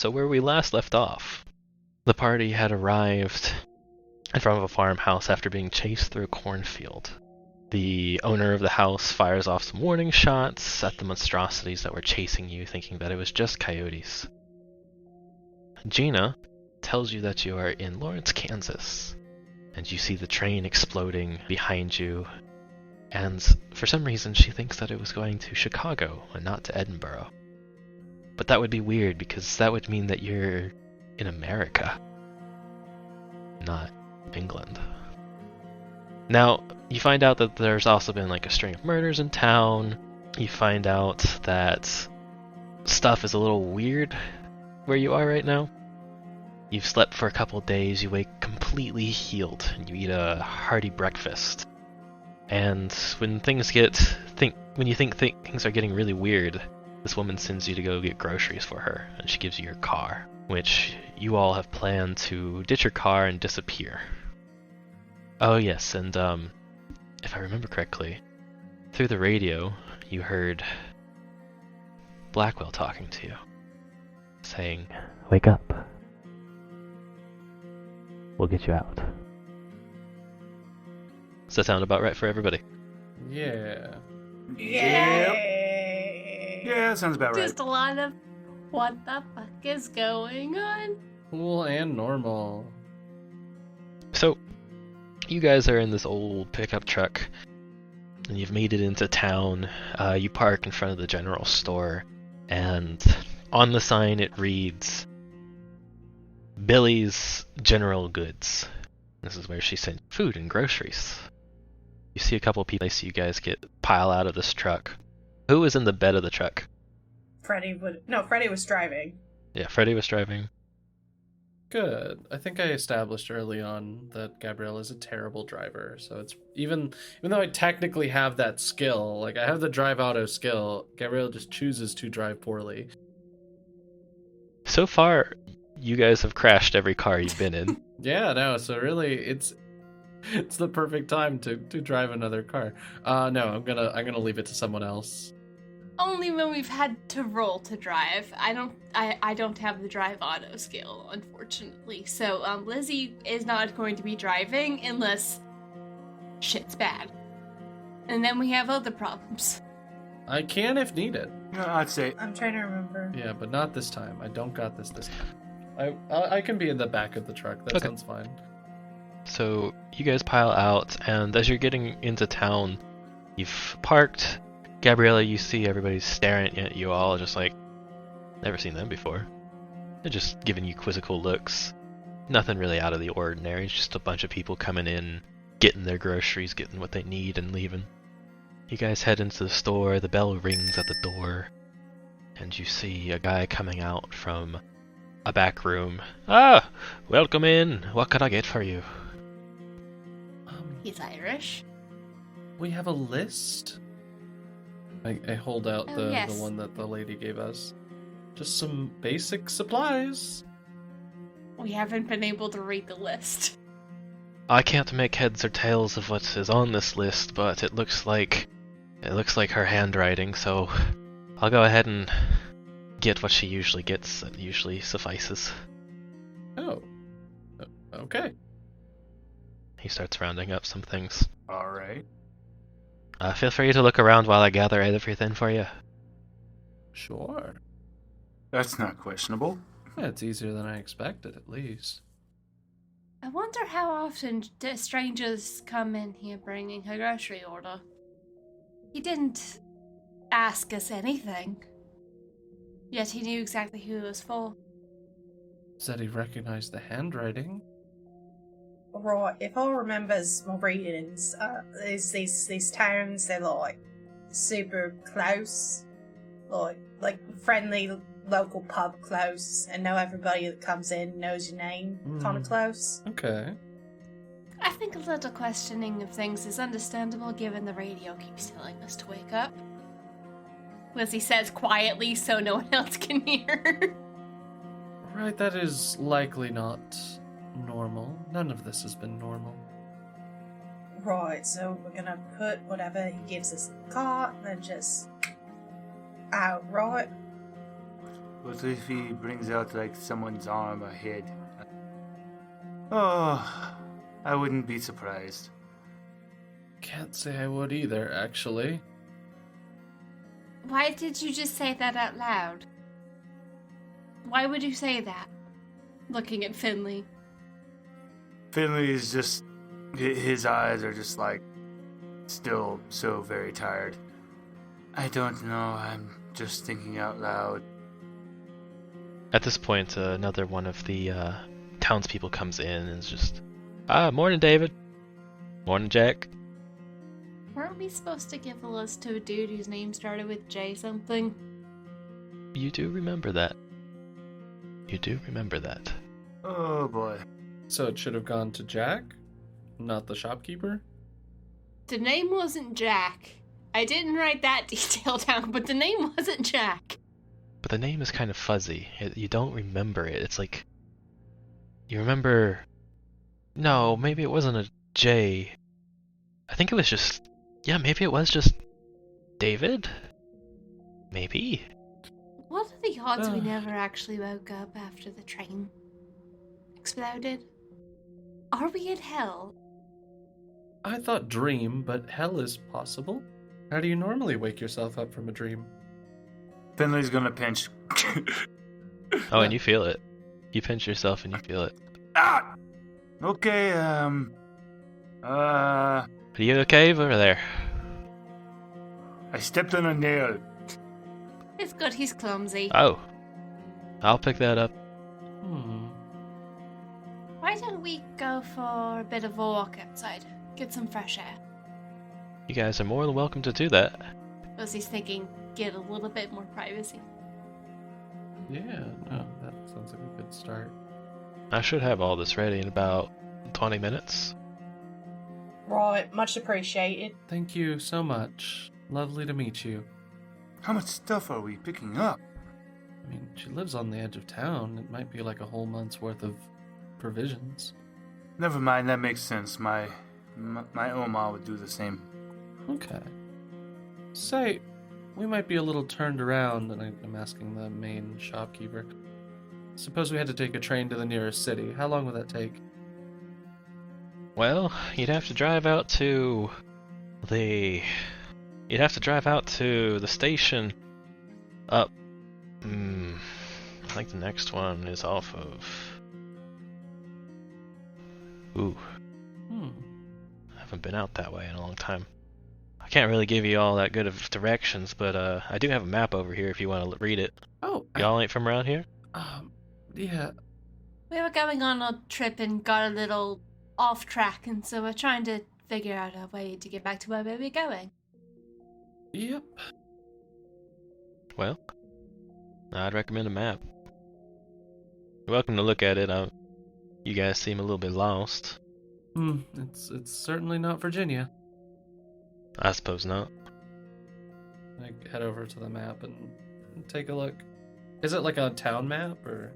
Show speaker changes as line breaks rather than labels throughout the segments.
So where we last left off, the party had arrived in front of a farmhouse after being chased through a cornfield. The owner of the house fires off some warning shots at the monstrosities that were chasing you, thinking that it was just coyotes. Gina tells you that you are in Lawrence, Kansas, and you see the train exploding behind you, and for some reason she thinks that it was going to Chicago and not to Edinburgh. But that would be weird, because that would mean that you're in America, not England. Now, you find out that there's also been like a string of murders in town. You find out that stuff is a little weird where you are right now. You've slept for a couple days, you wake completely healed, and you eat a hearty breakfast. And when things when you think things are getting really weird, this woman sends you to go get groceries for her, and she gives you your car, which you all have planned to ditch your car and disappear. Oh yes, and if I remember correctly, through the radio, you heard Blackwell talking to you, saying, "Wake up. We'll get you out." Does that sound about right for everybody?
Yeah.
Yay!
Yeah, that sounds about right.
Just a lot of what the fuck is going on?
Cool and normal.
So, you guys are in this old pickup truck, and you've made it into town. You park in front of the general store, and on the sign it reads, Billy's General Goods. This is where she sent food and groceries. You see a couple people, I see you guys pile out of this truck. Who was in the bed of the truck?
Freddie was driving.
Yeah, Freddie was driving.
Good. I think I established early on that Gabrielle is a terrible driver. So it's even though I technically have that skill, like I have the drive auto skill, Gabrielle just chooses to drive poorly.
So far, you guys have crashed every car you've been in.
Yeah, no, so really it's the perfect time to drive another car. No, I'm gonna leave it to someone else.
Only when we've had to roll to drive. I don't have the drive auto skill, unfortunately. So Lizzie is not going to be driving unless shit's bad. And then we have other problems.
I can if needed.
I'd say.
I'm trying to remember.
Yeah, but not this time. I don't got this time. I can be in the back of the truck. That
Okay.
sounds fine.
So you guys pile out, and as you're getting into town, you've parked. Gabriella, you see everybody staring at you all, just like, never seen them before. They're just giving you quizzical looks. Nothing really out of the ordinary, it's just a bunch of people coming in, getting their groceries, getting what they need, and leaving. You guys head into the store, the bell rings at the door, and you see a guy coming out from a back room. "Ah, welcome in. What can I get for you?"
He's Irish.
We have a list. I hold out
Oh,
the
yes.
one that the lady gave us. Just some basic supplies.
We haven't been able to read the list.
I can't make heads or tails of what is on this list, but it looks like her handwriting, so I'll go ahead and get what she usually gets. That usually suffices.
Oh. Okay.
He starts rounding up some things.
All right.
Feel free to look around while I gather everything for you.
Sure.
That's not questionable.
Yeah, it's easier than I expected, at least.
I wonder how often strangers come in here bringing a grocery order. He didn't ask us anything. Yet he knew exactly who it was for.
Said he recognized the handwriting.
Right, if I remember my readings, these towns, they're like super close, like friendly local pub close, and know everybody that comes in knows your name, kind of close.
Okay.
I think a little questioning of things is understandable given the radio keeps telling us to wake up. Lizzie says quietly so no one else can hear.
Right, that is likely not normal. None of this has been normal.
Right, so we're gonna put whatever he gives us in the cart and then just out, right?
What if he brings out, like, someone's arm or head? Oh, I wouldn't be surprised.
Can't say I would either, actually.
Why did you just say that out loud? Why would you say that? Looking at Finley.
Finley is just... his eyes are just, like, still so very tired. I don't know, I'm just thinking out loud.
At this point, another one of the townspeople comes in and is just, morning, David. Morning, Jack.
Weren't we supposed to give the list to a dude whose name started with J something?
You do remember that. You do remember that.
Oh boy.
So it should have gone to Jack, not the shopkeeper?
The name wasn't Jack. I didn't write that detail down, but the name wasn't Jack.
But the name is kind of fuzzy. You don't remember it. It's like... You remember... No, maybe it wasn't a J. I think it was just... Yeah, maybe it was just... David? Maybe?
What are the odds we never actually woke up after the train exploded? Are we in hell?
I thought dream, but hell is possible. How do you normally wake yourself up from a dream?
Finley's gonna pinch.
Oh, and you feel it. You pinch yourself and you feel it.
Ah! Okay,
Are you okay over there?
I stepped on a nail.
It's good he's clumsy.
Oh. I'll pick that up.
Why don't we go for a bit of a walk outside? Get some fresh air.
You guys are more than welcome to do that.
Rosie's thinking, get a little bit more privacy.
Yeah, no, that sounds like a good start.
I should have all this ready in about 20 minutes.
Right, much appreciated.
Thank you so much. Lovely to meet you.
How much stuff are we picking up?
I mean, she lives on the edge of town. It might be like a whole month's worth of provisions.
Never mind, that makes sense. My Oma would do the same.
Okay. Say, we might be a little turned around, and I'm asking the main shopkeeper. Suppose we had to take a train to the nearest city. How long would that take?
Well, you'd have to drive out to the... You'd have to drive out to the station up... I think the next one is off of... Ooh. I haven't been out that way in a long time. I can't really give you all that good of directions, but I do have a map over here if you want to read it.
Oh,
Y'all ain't from around here?
Yeah.
We were going on a trip and got a little off track, and so we're trying to figure out a way to get back to where we were going.
Yep.
Well, I'd recommend a map. You're welcome to look at it. You guys seem a little bit lost.
It's certainly not Virginia.
I suppose not.
I head over to the map and take a look. Is it like a town map, or...?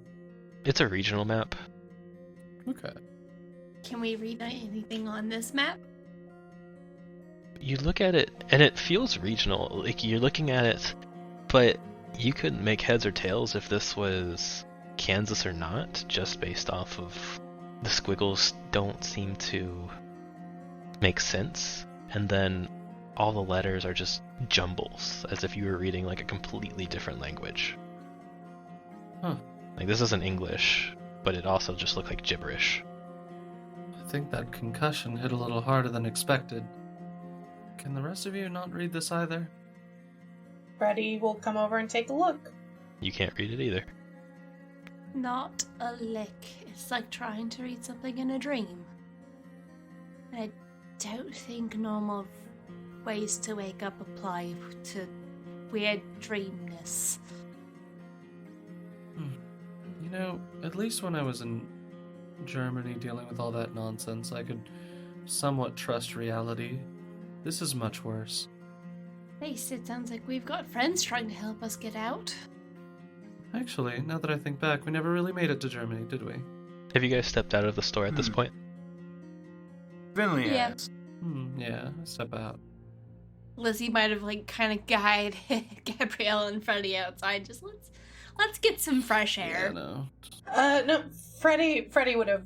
It's a regional map.
Okay.
Can we read anything on this map?
You look at it, and it feels regional. Like, you're looking at it, but you couldn't make heads or tails if this was Kansas or not, just based off of the squiggles don't seem to make sense. And then all the letters are just jumbles, as if you were reading like a completely different language.
Huh.
Like, this isn't English, but it also just looked like gibberish.
I think that concussion hit a little harder than expected. Can the rest of you not read this either?
Freddie will come over and take a look.
You can't read it either.
Not a lick. It's like trying to read something in a dream. I don't think normal ways to wake up apply to weird dreamness.
You know, at least when I was in Germany dealing with all that nonsense, I could somewhat trust reality. This is much worse.
At least it sounds like we've got friends trying to help us get out.
Actually, now that I think back, we never really made it to Germany, did we?
Have you guys stepped out of the store at this point?
Finley
Yeah.
has.
Yeah, step out.
Lizzie might have kind of guided Gabrielle and Freddie outside. Just Let's get some fresh
Yeah,
air.
no.
No, Freddy would have,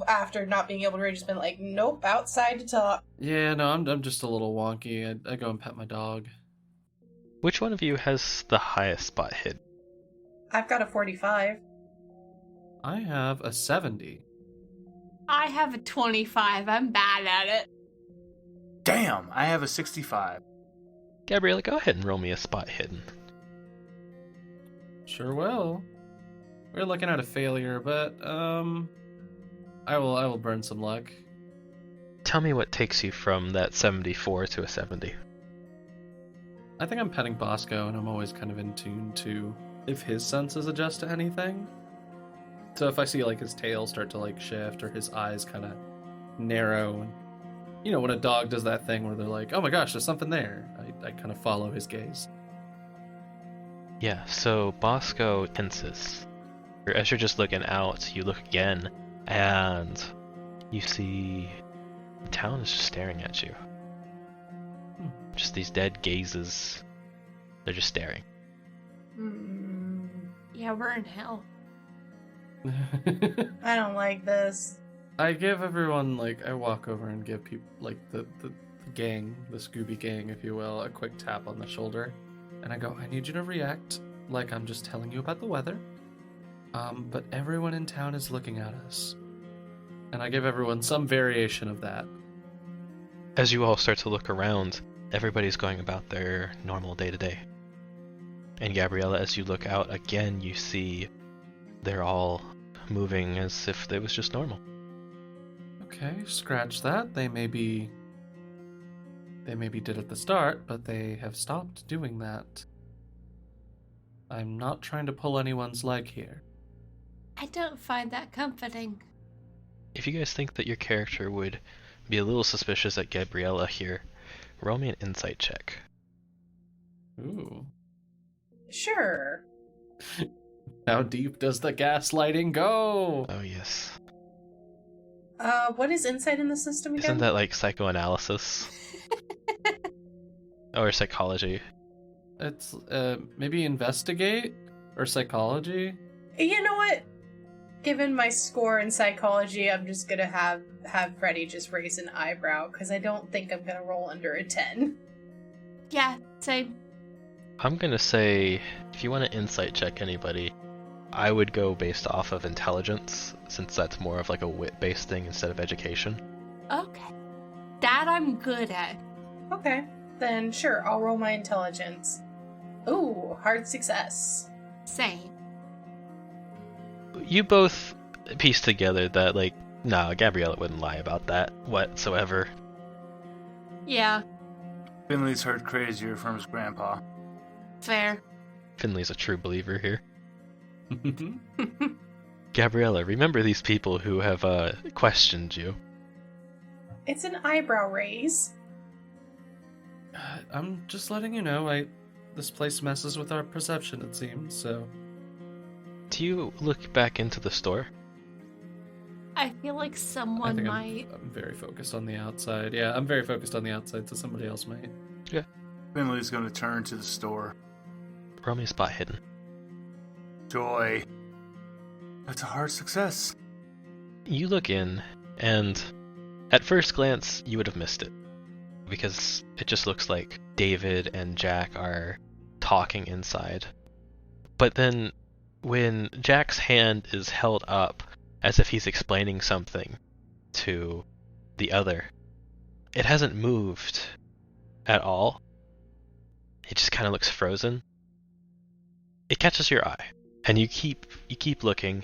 after not being able to read, just been like, nope, outside to talk.
Yeah, no, I'm just a little wonky. I go and pet my dog.
Which one of you has the highest spot hidden?
I've got a 45.
I have a 70.
I have a 25. I'm bad at it.
Damn, I have a 65.
Gabriella, go ahead and roll me a spot hidden.
Sure will. We're looking at a failure, but I will burn some luck.
Tell me what takes you from that 74 to a 70.
I think I'm petting Bosco, and I'm always kind of in tune to if his senses adjust to anything. So if I see like his tail start to like shift or his eyes kind of narrow, and you know when a dog does that thing where they're like, "Oh my gosh, there's something there," I kind of follow his gaze.
Yeah, so Bosco tenses. As you're just looking out, you look again, and you see the town is just staring at you. Just these dead gazes. They're just staring.
Yeah, we're in hell.
I don't like this.
I give everyone I walk over and give people the gang, the Scooby gang, if you will, a quick tap on the shoulder, and I go, I need you to react like I'm just telling you about the weather. But everyone in town is looking at us, and I give everyone some variation of that.
As you all start to look around, everybody's going about their normal day-to-day. And Gabriella, as you look out again, you see they're all moving as if it was just normal.
Okay, scratch that. They maybe did at the start, but they have stopped doing that. I'm not trying to pull anyone's leg here.
I don't find that comforting.
If you guys think that your character would be a little suspicious at Gabriella here, roll me an insight check.
Ooh.
Sure.
How deep does the gaslighting go?
Oh yes.
What is insight in the system again?
Isn't that like psychoanalysis? Or psychology?
It's maybe investigate or psychology.
You know what? Given my score in psychology, I'm just gonna have Freddy just raise an eyebrow, because I don't think I'm gonna roll under a 10.
Yeah, same.
I'm gonna say, if you want to insight check anybody, I would go based off of intelligence, since that's more of like a wit-based thing instead of education.
Okay. That I'm good at.
Okay, then sure, I'll roll my intelligence. Ooh, hard success.
Same.
You both piece together that, like, no, Gabriella wouldn't lie about that whatsoever.
Yeah,
Finley's heard crazier from his grandpa.
fair.
Finley's a true believer here. Gabriella, remember these people who have questioned you.
It's an eyebrow raise.
I'm just letting you know, this place messes with our perception, it seems, so...
Do you look back into the store?
I feel like someone might.
I'm very focused on the outside. Yeah, I'm very focused on the outside, so somebody else might.
Finley's gonna turn to the store.
Roll me a spot hidden.
Joy. That's a hard success.
You look in, and at first glance, you would have missed it. Because it just looks like David and Jack are talking inside. But then, when Jack's hand is held up as if he's explaining something to the other, it hasn't moved at all. It just kind of looks frozen. It catches your eye, and you keep looking,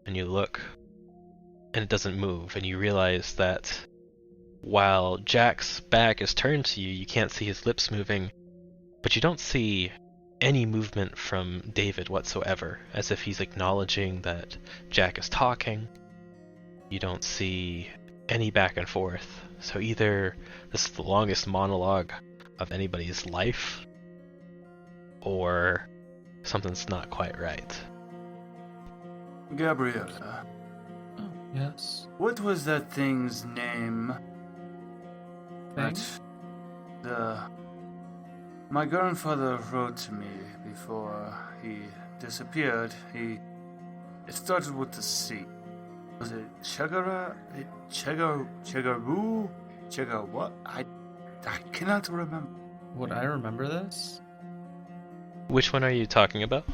and you look, and it doesn't move, and you realize that while Jack's back is turned to you, you can't see his lips moving, but you don't see any movement from David whatsoever, as if he's acknowledging that Jack is talking. You don't see any back and forth, so either this is the longest monologue of anybody's life, or something's not quite right.
Gabriella,
Oh, yes.
what was that thing's name?
Thing?
My grandfather wrote to me before he disappeared. It started with the C. Was it Chegara? Chegaru? Chega what? I cannot remember.
Would I remember this?
Which one are you talking about?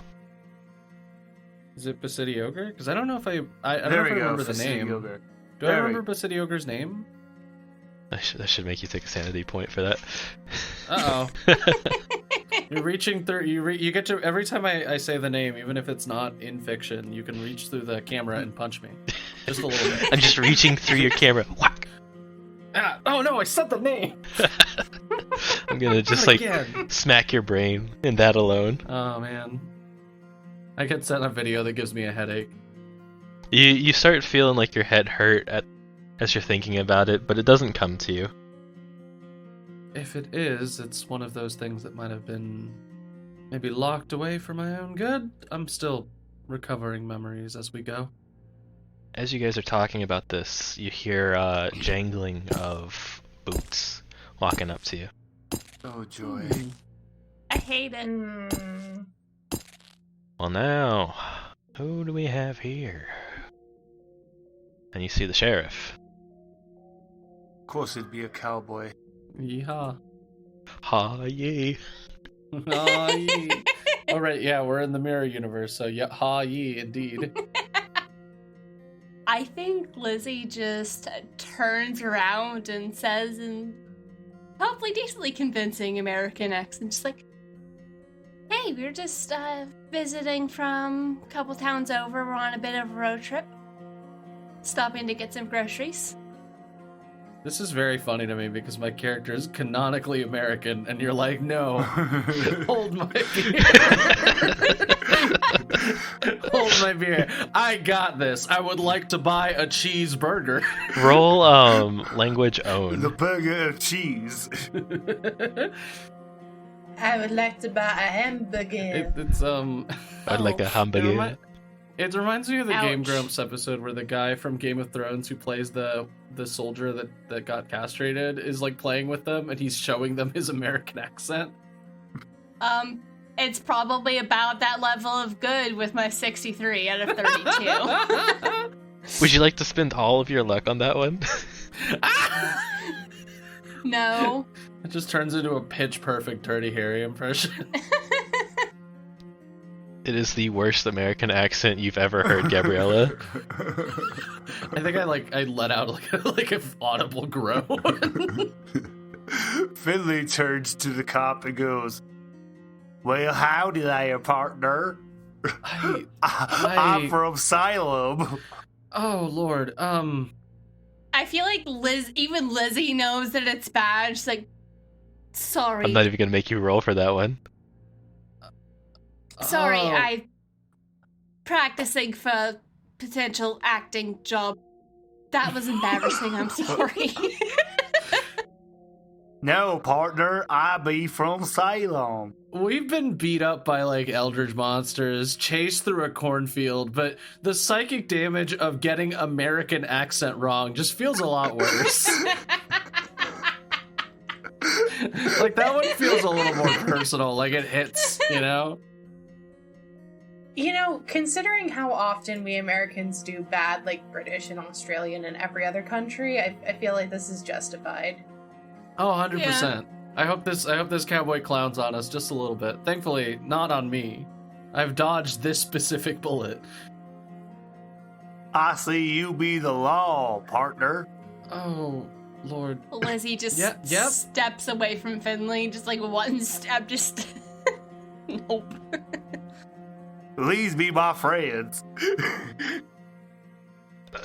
Is it Basidiogre? Ogre? Because I don't know if I don't know
There
if I
we go.
remember the name.
Ogre.
Do I
There we-
remember Basidiogre's Ogre's name?
That should make you take a sanity point for that.
Uh oh. You're reaching through. You get to every time I say the name, even if it's not in fiction, you can reach through the camera and punch me, just a little bit.
I'm just reaching through your camera. Whack!
Ah, oh no! I said the name.
I'm gonna just
Not
like
again.
smack your brain in that alone.
Oh man, I could send a video that gives me a headache.
You start feeling like your head hurt as you're thinking about it, but it doesn't come to you.
If it is, it's one of those things that might have been maybe locked away for my own good. I'm still recovering memories as we go.
As you guys are talking about this, you hear jangling of boots walking up to you.
Oh joy.
I hate it.
Hmm.
Well now, who do we have here? And you see the sheriff.
Of course, it'd be a cowboy.
Yeehaw.
Ha yee.
Ha yee. All right, yeah, we're in the mirror universe, so yeah, ha yee, indeed.
I think Lizzie just turns around and says in hopefully decently convincing American accent, just like, hey, we're just visiting from a couple towns over. We're on a bit of a road trip. Stopping to get some groceries.
This is very funny to me because my character is canonically American, and you're like, no, hold my beer. Hold my beer. I got this. I would like to buy a cheeseburger.
Roll language
The
own.
burger of cheese.
I would like to buy a hamburger.
It's
I'd like a hamburger.
It reminds me of the Game
Ouch.
Grumps episode where the guy from Game of Thrones who plays the soldier that got castrated is like playing with them and he's showing them his American accent.
It's probably about that level of good with my 63 out of 32.
Would you like to spend all of your luck on that one?
No.
It just turns into a pitch perfect Dirty Harry impression.
It is the worst American accent you've ever heard, Gabriella.
I think I let out like an audible groan.
Finley turns to the cop and goes, "Well, howdy there, partner. I'm from Asylum."
Oh Lord,
I feel like even Lizzie knows that it's bad. She's like, sorry.
I'm not even gonna make you roll for that one.
Sorry,
oh.
I practicing for potential acting job. That was embarrassing. I'm sorry.
No, partner, I be from Salem.
We've been beat up by like eldritch monsters, chased through a cornfield, but the psychic damage of getting American accent wrong just feels a lot worse. Like that one feels a little more personal, like it hits, you know?
You know, considering how often we Americans do bad, like British and Australian and every other country, I feel like this is justified.
Oh, 100%. I hope this cowboy clowns on us just a little bit. Thankfully, not on me. I've dodged this specific bullet.
I see you be the law, partner.
Oh, Lord.
Lizzie just
Yep.
steps away from Finley, just like one step, just nope.
Please be my friends.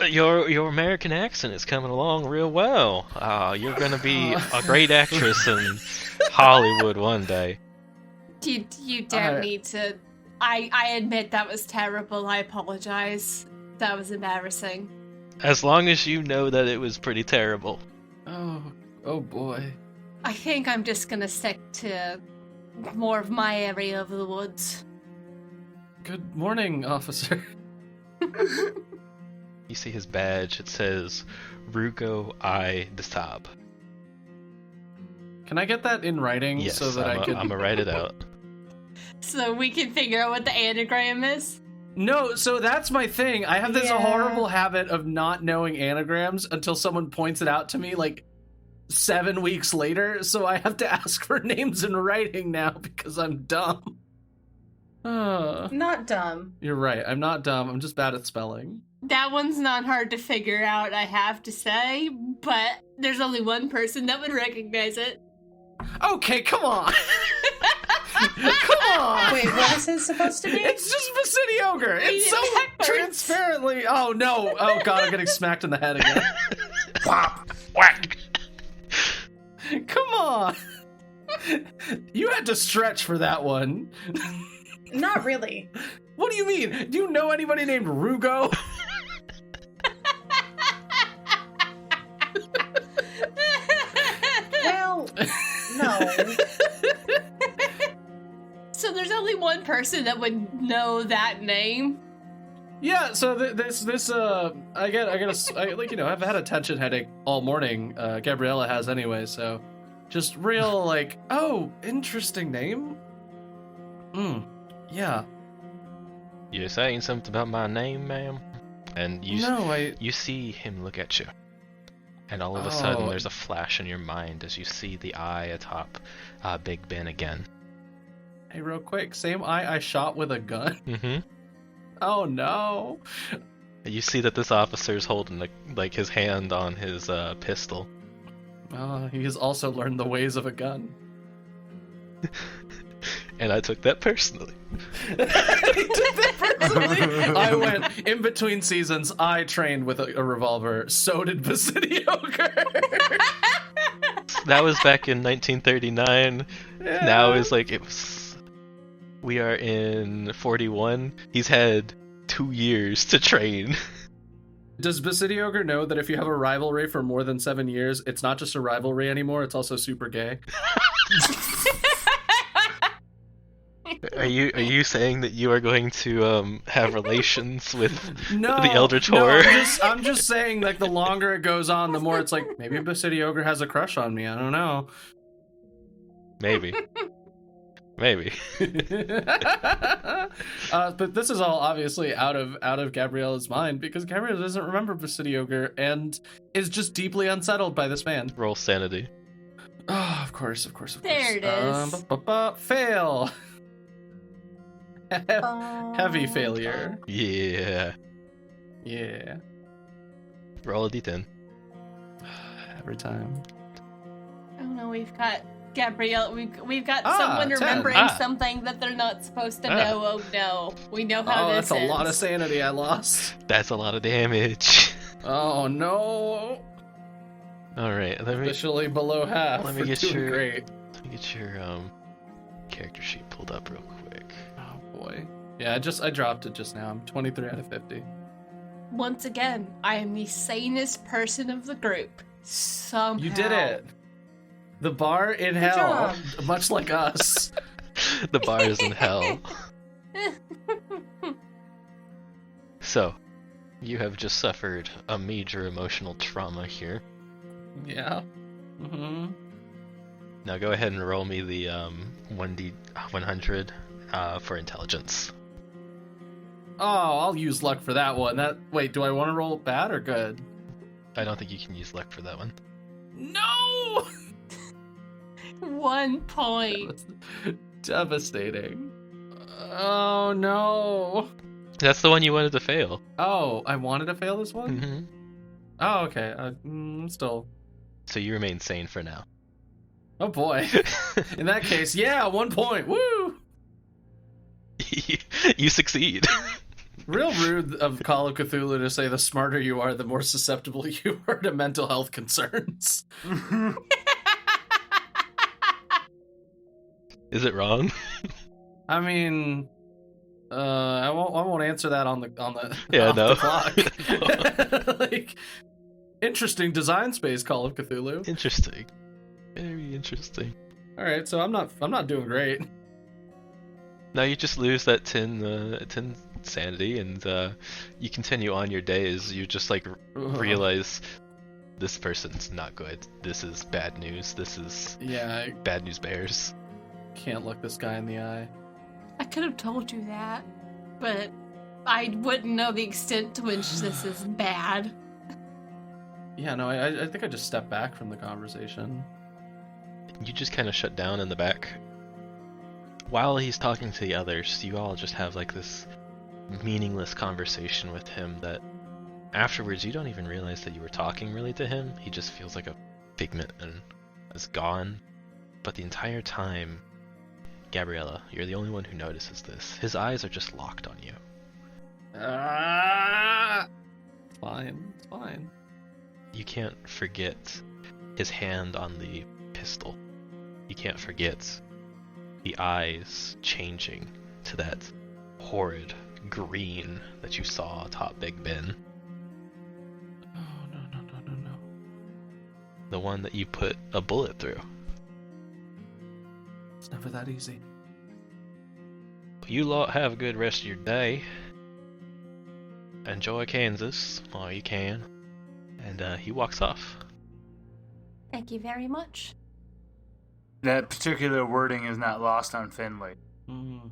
Your American accent is coming along real well. You're gonna be a great actress in Hollywood one day.
You don't need to. I admit that was terrible. I apologize. That was embarrassing.
As long as you know that it was pretty terrible.
Oh boy.
I think I'm just gonna stick to more of my area of the woods.
Good morning, officer.
You see his badge. It says Rugo I Desab.
Can I get that in writing
Yes,
so that I can...
I'm gonna write it out.
so we can figure out what the anagram is?
No, so that's my thing. I have this
Yeah.
horrible habit of not knowing anagrams until someone points it out to me like 7 weeks later. So I have to ask for names in writing now because I'm dumb.
Not dumb.
You're right. I'm not dumb. I'm just bad at spelling.
That one's not hard to figure out, I have to say, but there's only one person that would recognize it.
Okay, come on. Come on.
Wait, what is it supposed to be?
It's just Vasity Ogre. It's so
Backwards.
transparently. Oh no. Oh god, I'm getting smacked in the head again.
Pop.
Whack!
Come on. You had to stretch for that one.
Not really.
What do you mean? Do you know anybody named Rugo?
Well, no.
So there's only one person that would know that name.
Yeah, so I've had a tension headache all morning. Gabriella has anyway, so just real like, oh, interesting name. Yeah.
You're saying something about my name, ma'am? And you see him look at you. And all of a sudden,
Oh.
there's a flash in your mind as you see the eye atop Big Ben again.
Hey, real quick, same eye I shot with a gun.
Mm-hmm.
Oh no.
You see that this officer's holding his hand on his pistol.
He has also learned the ways of a gun.
And I took that personally.
I went in between seasons. I trained with a revolver. So did Vasity Ogre.
That was back in 1939.
Yeah.
Now is we are in 41. He's had 2 years to train.
Does Vasity Ogre know that if you have a rivalry for more than 7 years, it's not just a rivalry anymore, it's also super gay?
Are you saying that you are going to have relations with
No,
the Elder
no,
Tor?
I'm just saying, like, the longer it goes on, the more it's like, maybe Vasity Ogre has a crush on me, I don't know.
Maybe.
But this is all obviously out of Gabriella's mind, because Gabriella doesn't remember Vasity Ogre and is just deeply unsettled by this man.
Roll sanity.
Oh, of course.
There it is.
Fail. Heavy failure.
Yeah.
Yeah.
Roll a d10.
Every time.
Oh no, we've got Gabrielle. We've got
Ah,
someone
10.
remembering something that they're not supposed to know. Oh no, we know how this
that's a
ends.
lot of sanity I lost.
That's a lot of damage.
Oh no.
Alright, let me
Officially below half.
let me
for
get
doing
your-
great.
character sheet pulled up real quick.
Oh boy. Yeah, I dropped it just now. I'm 23 out of 50.
Once again, I am the sanest person of the group. Somehow.
You did it. The bar in
Good
hell,
job.
much like us.
The bar is in hell. So, you have just suffered a major emotional trauma here.
Yeah. Mm-hmm.
Now go ahead and roll me the 1d100 for intelligence.
Oh, I'll use luck for that one. Wait, do I want to roll bad or good?
I don't think you can use luck for that one.
No!
1 point.
That's devastating. Oh no.
That's the one you wanted to fail.
Oh, I wanted to fail this one?
Mm-hmm.
Oh, okay. Still.
So you remain sane for now.
Oh boy. In that case, yeah, 1 point. Woo!
You succeed.
Real rude of Call of Cthulhu to say the smarter you are, the more susceptible you are to mental health concerns.
Is it wrong?
I mean, I won't answer that on the
Yeah,
off
no.
the clock. Like, interesting design space, Call of Cthulhu.
Interesting. Very interesting.
All right, so I'm not doing great.
Now you just lose that 10 sanity, and you continue on your days. You just realize this person's not good. This is bad news. This is
Yeah, I
bad news bears.
can't look this guy in the eye.
I could have told you that, but I wouldn't know the extent to which this is bad.
Yeah, no, I think I just stepped back from the conversation.
You just kind of shut down in the back. While he's talking to the others, you all just have like this meaningless conversation with him that afterwards you don't even realize that you were talking really to him. He just feels like a figment and is gone. But the entire time, Gabriella, you're the only one who notices this. His eyes are just locked on you.
It's fine. It's fine.
You can't forget his hand on the pistol. You can't forget the eyes changing to that horrid green that you saw atop Big Ben.
Oh, no.
The one that you put a bullet through.
It's never that easy.
You lot have a good rest of your day. Enjoy Kansas while you can. And he walks off.
Thank you very much.
That particular wording is not lost on Finley.
Mm.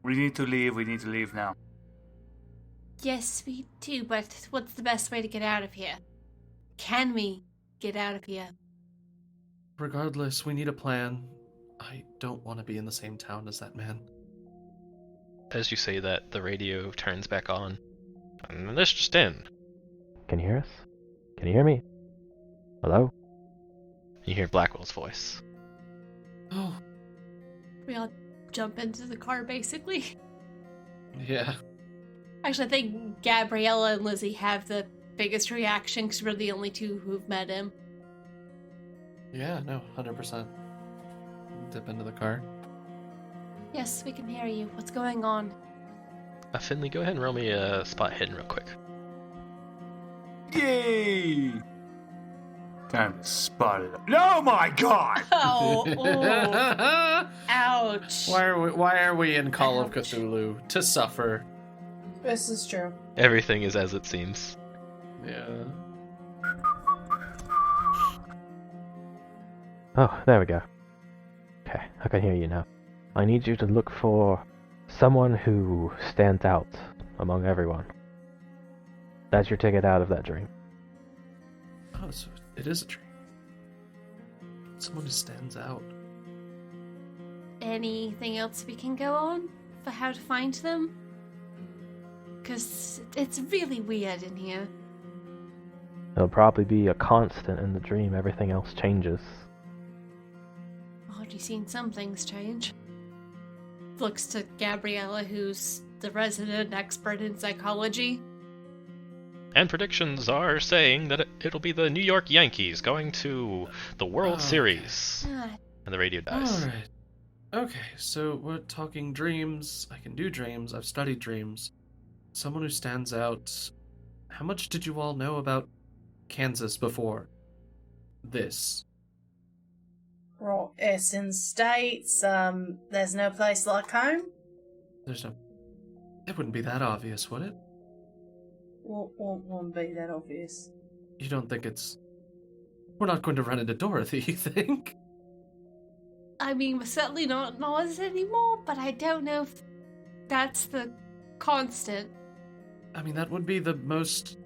We need to leave now.
Yes, we do, but what's the best way to get out of here? Can we get out of here?
Regardless, we need a plan. I don't want to be in the same town as that man.
As you say that, the radio turns back on. And this just in. Can you hear us? Can you hear me? Hello? You hear Blackwell's voice.
Oh,
We all jump into the car, basically.
yeah.
Actually, I think Gabriella and Lizzie have the biggest reaction because we're the only two who've met him.
Yeah, no, 100%. Dip into the car.
Yes, we can hear you. What's going on?
Finley, go ahead and roll me a spot hidden real quick.
Yay! Time to spot it. Oh my god!
Oh, ouch.
Why are we in Call of
Ouch.
Cthulhu? To suffer.
This is true.
Everything is as it seems.
Yeah.
Oh, there we go. Okay, I can hear you now. I need you to look for someone who stands out among everyone. That's your ticket out of that dream.
Oh, so it is a dream. Someone who stands out.
Anything else we can go on for how to find them? Because it's really weird in here.
It'll probably be a constant in the dream. Everything else changes.
I've already seen some things change. Looks to Gabriella, who's the resident expert in psychology.
And predictions are saying that it'll be the New York Yankees going to the World
Okay.
Series.
Ah,
And the radio dies.
Alright. Okay, so we're talking dreams. I can do dreams. I've studied dreams. Someone who stands out. How much did you all know about Kansas before this?
Well, it's in States. There's no place like home.
There's no. It wouldn't be that obvious, would it?
Won't be that obvious.
You don't think it's. We're not going to run into Dorothy, you think?
I mean, we're certainly not in Oz anymore, but I don't know if that's the constant.
I mean, that would be the most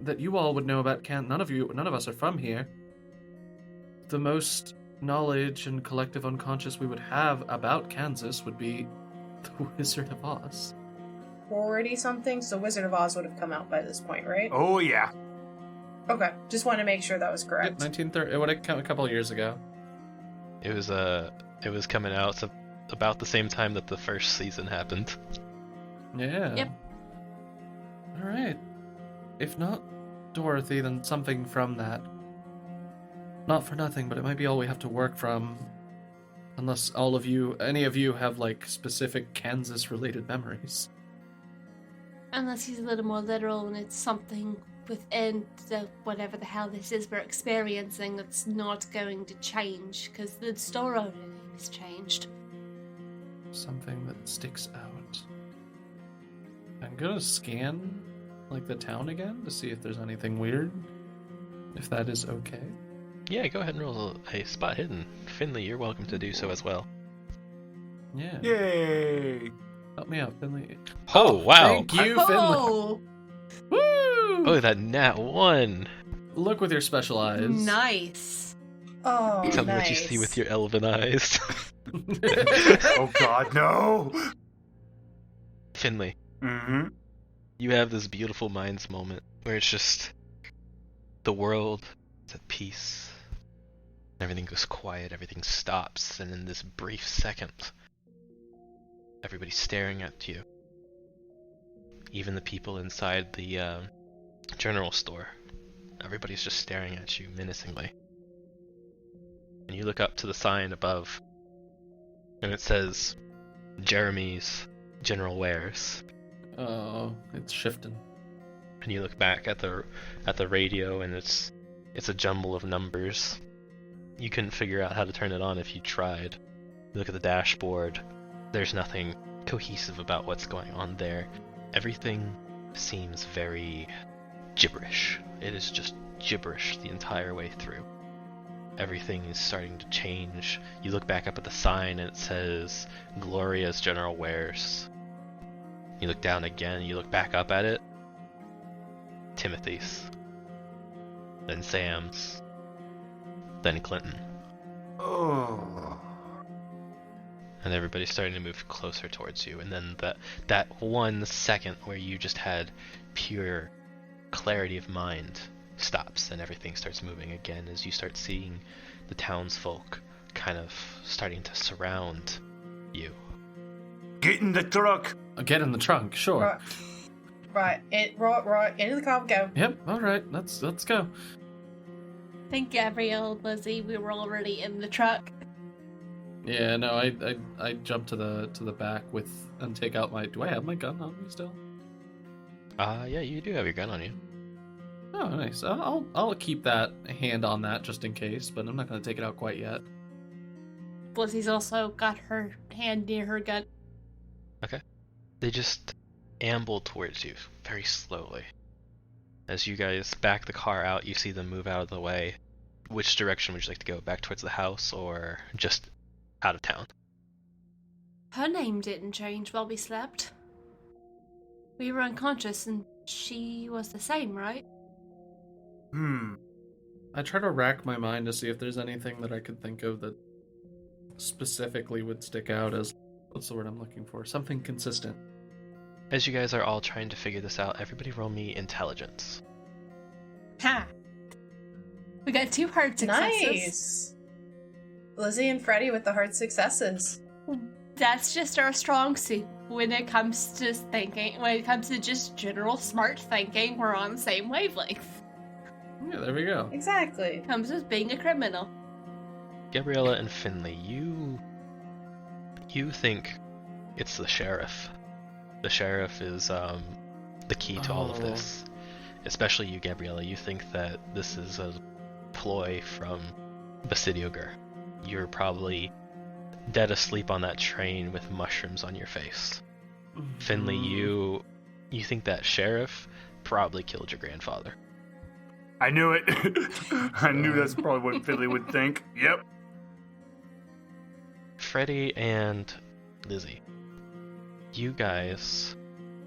that you all would know about none of us are from here. The most knowledge and collective unconscious we would have about Kansas would be the Wizard of Oz.
40 something, so Wizard of Oz would have come out by this point, right?
Oh yeah.
Okay, just want to make sure that was
Yep,
correct.
1930. It would have come a couple of years ago.
It was coming out about the same time that the first season happened.
Yeah.
Yep.
All right. If not Dorothy, then something from that. Not for nothing, but it might be all we have to work from. Unless any of you have like specific Kansas-related memories.
Unless he's a little more literal and it's something within the whatever the hell this is we're experiencing that's not going to change because the story has changed.
Something that sticks out. I'm gonna scan like the town again to see if there's anything weird. If that is okay.
Yeah, go ahead and roll a spot hidden. Finley, you're welcome to do so as well.
Yeah.
Yay!
Help me out, Finley.
Oh, wow.
Thank you, Finley.
Oh,
Woo!
Oh, that nat 1.
Look with your special eyes.
nice.
Oh,
Tell me
nice.
what you see with your elven eyes.
Oh God, no!
Finley,
Mm-hmm.
you have this beautiful minds moment where it's just the world is at peace. Everything goes quiet, everything stops, and in this brief second, everybody's staring at you. Even the people inside the general store. Everybody's just staring at you menacingly. And you look up to the sign above, and it says, Jeremy's General Wares.
Oh, it's shifting.
And you look back at the radio, and it's a jumble of numbers. You couldn't figure out how to turn it on if you tried. You look at the dashboard. There's nothing cohesive about what's going on there. Everything seems very gibberish. It is just gibberish the entire way through. Everything is starting to change. You look back up at the sign, and it says Gloria's General Wares. You look down again, you look back up at it. Timothy's. Then Sam's. Then Clinton.
Oh.
And everybody's starting to move closer towards you. And then that 1 second where you just had pure clarity of mind stops, and everything starts moving again as you start seeing the townsfolk kind of starting to surround you.
Get in the truck!
Get in the trunk, sure.
Right. Right. Into the car we go.
Yep. All right. Let's go.
I think Gabrielle and Lizzie, we were already in the truck.
Yeah. No. I jump to the back and take out my. Do I have my gun on me still?
Yeah, you do have your gun on you.
Oh, nice. I'll keep that hand on that just in case, but I'm not gonna take it out quite yet.
Lizzie's also got her hand near her gun.
Okay. They just amble towards you very slowly. As you guys back the car out, you see them move out of the way. Which direction would you like to go? Back towards the house or just out of town?
Her name didn't change while we slept. We were unconscious and she was the same, right?
I try to rack my mind to see if there's anything that I could think of that specifically would stick out as, what's the word I'm looking for? Something consistent.
As you guys are all trying to figure this out, everybody roll me intelligence.
Ha! We got 2 hard successes.
Nice. Lizzie and Freddie with the hard successes.
That's just our strong suit. When it comes to thinking, when it comes to just general smart thinking, we're on the same wavelength.
Yeah, there we go.
Exactly.
Comes with being a criminal.
Gabriella and Finley, you think it's the sheriff. The sheriff is the key to all of this. Especially you, Gabriella. You think that this is a ploy from Basidiogar. You're probably dead asleep on that train with mushrooms on your face. Finley, you think that sheriff probably killed your grandfather.
I knew it. I knew that's probably what Finley would think. Yep.
Freddie and Lizzie, you guys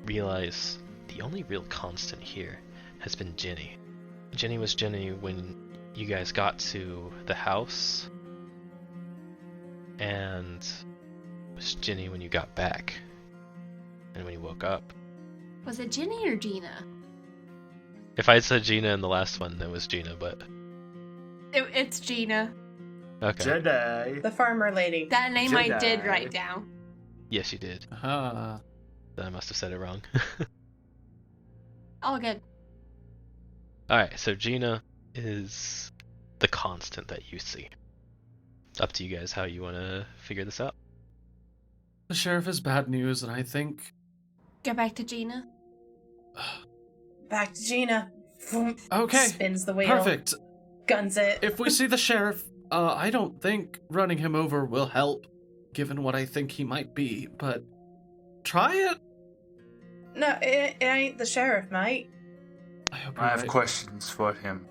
realize the only real constant here has been Ginny. Ginny was Ginny when you guys got to the house, and was Ginny when you got back, and when you woke up.
Was it Ginny or Gina?
If I had said Gina in the last one, it was Gina, but...
It's Gina.
Okay.
Jedi.
The farmer lady.
That name I
Jedi.
did write down.
Yes, you did.
Ah.
Then I must have said it wrong.
All good.
Alright, so Gina is the constant that you see. Up to you guys how you want to figure this out.
The sheriff is bad news, and I think...
Go back to Gina.
Back to Gina.
Okay.
Spins the wheel.
Perfect.
Guns it.
If we see the sheriff, I don't think running him over will help, given what I think he might be, but try it.
No, it ain't the sheriff, mate.
I hope
I
you're
have
right.
questions for him.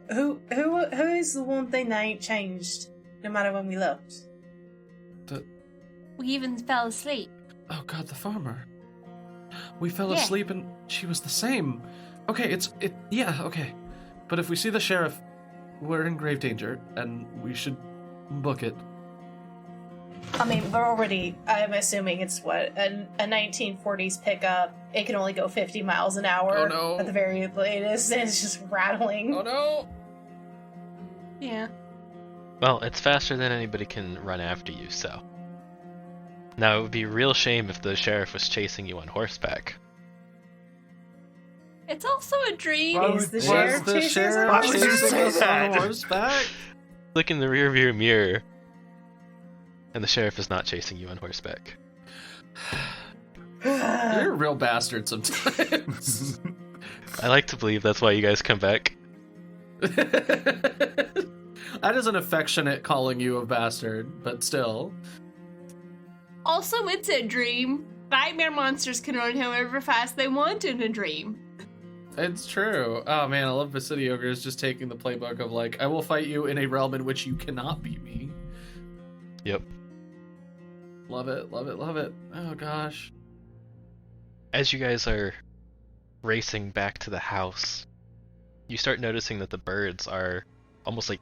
Who is the one thing that ain't changed no matter when we left?
We even fell asleep.
Oh god, the farmer. We fell
Yeah.
asleep and she was the same. Okay, yeah, okay. But if we see the sheriff, we're in grave danger, and we should book it.
I mean, I'm assuming it's what, a 1940s pickup. It can only go 50 miles an hour
Oh, no.
at the very latest, and it's just rattling.
Oh no!
Yeah.
Well, it's faster than anybody can run after you, so. Now, it would be a real shame if the sheriff was chasing you on horseback.
It's also a dream.
Why
Is the
would-
sheriff
Was the
chasing us on
sheriff
Why would you
horseback?
chasing
say
us
that?
on horseback?
Look in the rearview mirror, and the sheriff is not chasing you on horseback.
You're a real bastard sometimes.
I like to believe that's why you guys come back.
That is an affectionate calling you a bastard, but still.
Also, it's a dream. Nightmare monsters can run however fast they want in a dream.
It's true. Oh man, I love City Ogre is just taking the playbook of like, I will fight you in a realm in which you cannot beat me.
Yep.
Love it, love it, love it. Oh gosh.
As you guys are racing back to the house, you start noticing that the birds are almost like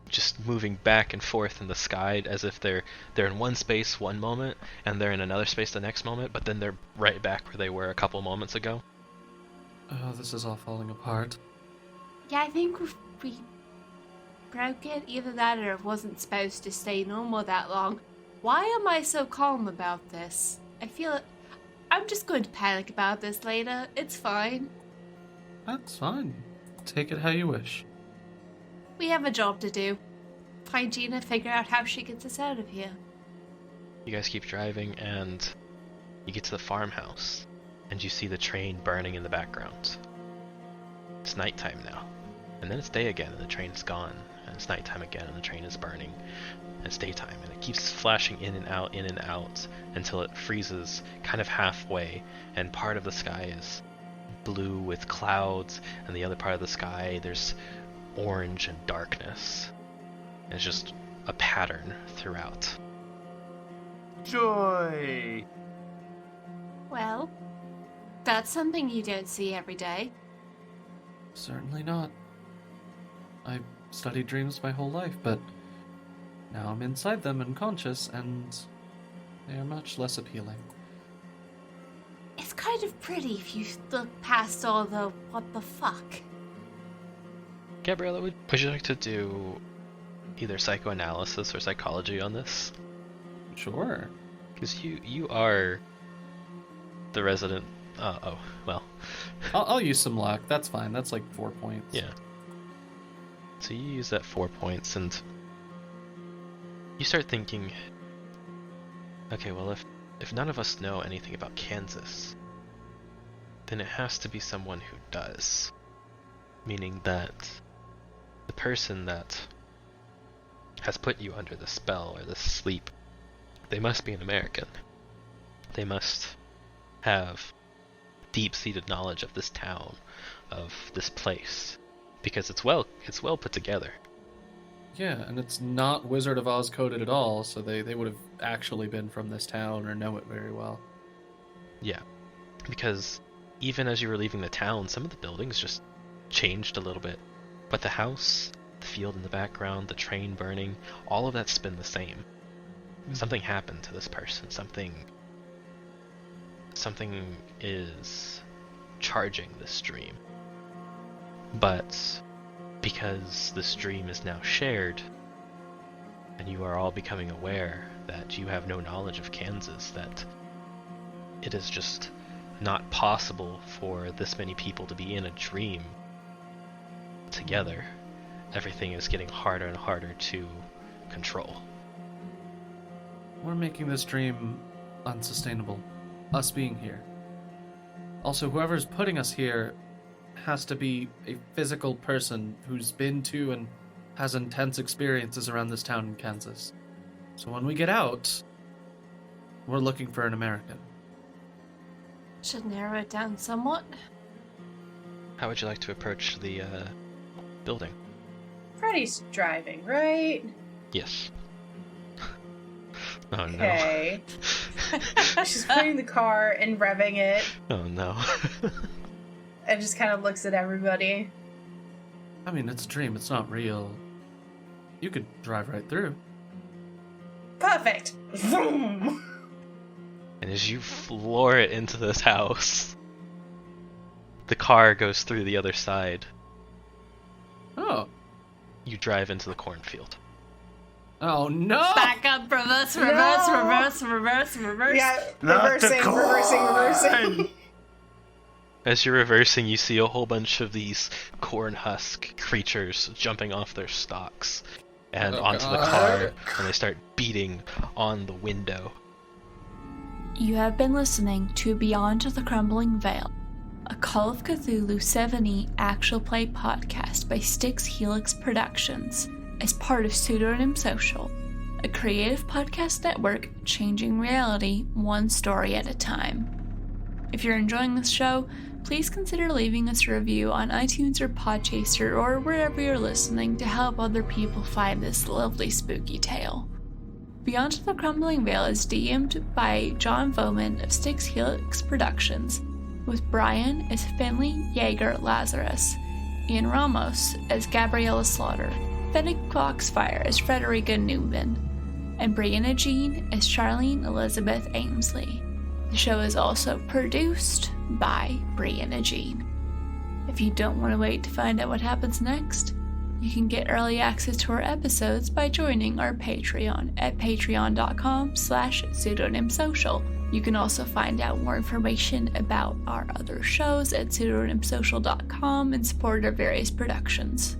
just moving back and forth in the sky as if they're in one space one moment and they're in another space the next moment, but then they're right back where they were a couple moments ago.
Oh, this is all falling apart.
Yeah, I think we broke it. Either that or it wasn't supposed to stay normal that long. Why am I so calm about this? I feel it. I'm just going to panic about this later. It's fine.
That's fine. Take it how you wish.
We have a job to do. Find Gina, figure out how she gets us out of here.
You guys keep driving and you get to the farmhouse and you see the train burning in the background. It's nighttime now, and then it's day again and the train is gone, and it's nighttime again and the train is burning, and it's daytime, and it keeps flashing in and out until it freezes kind of halfway, and part of the sky is blue with clouds, and the other part of the sky there's orange and darkness. And it's just a pattern throughout.
Joy!
Well, that's something you don't see every day.
Certainly not. I've studied dreams my whole life, but now I'm inside them and conscious, and they are much less appealing.
It's kind of pretty if you look past all the what the fuck.
Gabriella, would you like to do either psychoanalysis or psychology on this?
Sure.
Because you are the resident. Well.
I'll use some luck. That's fine. That's like 4 points.
Yeah. So you use that 4 points, and you start thinking, okay, well, if none of us know anything about Kansas, then it has to be someone who does. Meaning that the person that has put you under the spell or the sleep, they must be an American. They must have deep-seated knowledge of this town, of this place, because it's well put together.
Yeah, and it's not Wizard of Oz coded at all, so they would have actually been from this town or know it very well.
Yeah, because even as you were leaving the town, some of the buildings just changed a little bit, but the house, the field in the background, the train burning, all of that's been the same. Something happened to this person. Something is charging this dream. But because this dream is now shared, and you are all becoming aware that you have no knowledge of Kansas, that it is just not possible for this many people to be in a dream together, everything is getting harder and harder to control.
We're making this dream unsustainable. Us being here. Also, whoever's putting us here has to be a physical person who's been to and has intense experiences around this town in Kansas. So when we get out, we're looking for an American.
Should narrow it down somewhat.
How would you like to approach the building?
Freddy's driving, right?
Yes. Oh
Okay. She's putting the car and revving it
no. Oh no.
and just kind of looks at everybody.
I mean, it's a dream. It's not real. You could drive right through.
Perfect. Vroom.
And as you floor it into this house, the car goes through the other side.
Oh.
You drive into the cornfield.
Oh, no!
Back up, reverse.
Yeah,
Not the
reversing.
As you're reversing, you see a whole bunch of these corn husk creatures jumping off their stalks and onto the car, and they start beating on the window.
You have been listening to Beyond the Crumbling Veil, a Call of Cthulhu 7e actual play podcast by Styx Helix Productions, as part of Pseudonym Social, a creative podcast network changing reality one story at a time. If you're enjoying this show, please consider leaving us a review on iTunes or Podchaser or wherever you're listening to help other people find this lovely spooky tale. Beyond the Crumbling Veil is DM'd by John Voman of Styx Helix Productions, with Brian as Finley Yeager Lazarus, Ian Ramos as Gabriella Slaughter, Fennec Foxfire as Frederica Newman, and Brianna Jean as Charlene Elizabeth Amesley. The show is also produced by Brianna Jean. If you don't want to wait to find out what happens next, you can get early access to our episodes by joining our Patreon at patreon.com/pseudonymsocial. You can also find out more information about our other shows at pseudonymsocial.com and support our various productions.